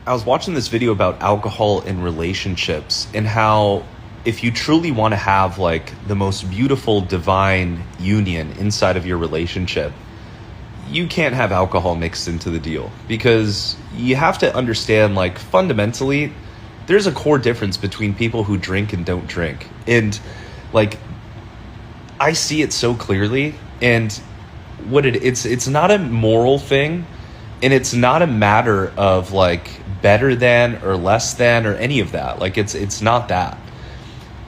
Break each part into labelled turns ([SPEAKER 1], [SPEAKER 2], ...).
[SPEAKER 1] I was watching this video about alcohol in relationships and how if you truly want to have like the most beautiful divine union inside of your relationship, you can't have alcohol mixed into the deal, because you have to understand, like, fundamentally there's a core difference between people who drink and don't drink. And like, I see it so clearly. And it's not a moral thing, and it's not a matter of like better than or less than or any of that. Like, it's not that.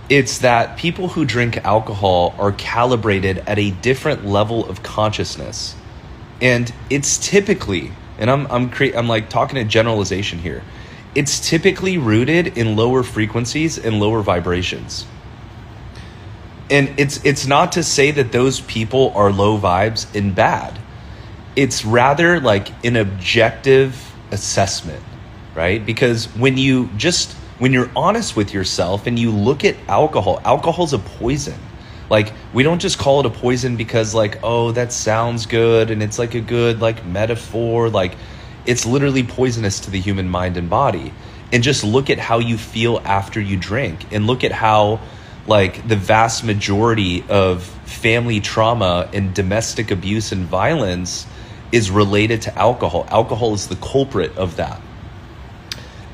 [SPEAKER 1] It's that people who drink alcohol are calibrated at a different level of consciousness. And it's typically, and I'm like talking a generalization here, it's typically rooted in lower frequencies and lower vibrations. And it's not to say that those people are low vibes and bad. It's rather like an objective assessment, right? Because when you're honest with yourself and you look at alcohol's a poison. Like, we don't just call it a poison because like, oh, that sounds good and it's like a good like metaphor. Like, it's literally poisonous to the human mind and body. And just look at how you feel after you drink, and look at how like the vast majority of family trauma and domestic abuse and violence is related to alcohol. Alcohol is the culprit of that.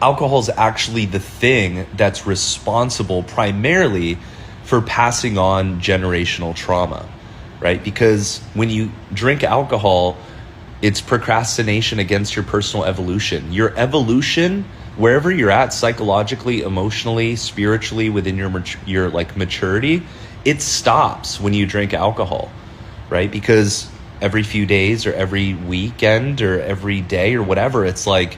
[SPEAKER 1] Alcohol is actually the thing that's responsible primarily for passing on generational trauma, right? Because when you drink alcohol, it's procrastination against your personal evolution. Your evolution, wherever you're at psychologically, emotionally, spiritually, within your like maturity, it stops when you drink alcohol, right? Because every few days or every weekend or every day or whatever, it's like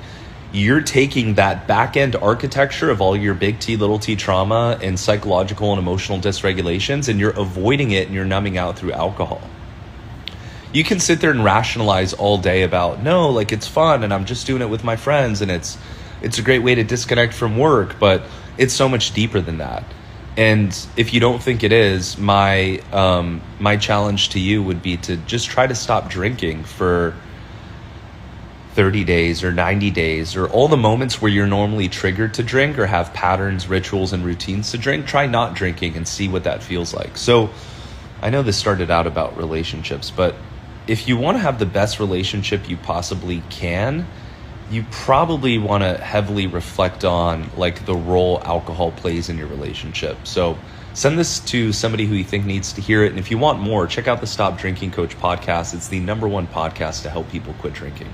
[SPEAKER 1] you're taking that back end architecture of all your big T, little t trauma and psychological and emotional dysregulations, and you're avoiding it and you're numbing out through alcohol. You can sit there and rationalize all day about, no, like, it's fun and I'm just doing it with my friends and it's a great way to disconnect from work, but it's so much deeper than that. And if you don't think it is, my challenge to you would be to just try to stop drinking for 30 days or 90 days, or all the moments where you're normally triggered to drink or have patterns, rituals, and routines to drink. Try not drinking and see what that feels like. So I know this started out about relationships, but if you want to have the best relationship you possibly can, you probably want to heavily reflect on like the role alcohol plays in your relationship. So send this to somebody who you think needs to hear it. And if you want more, check out the Stop Drinking Coach podcast. It's the #1 podcast to help people quit drinking.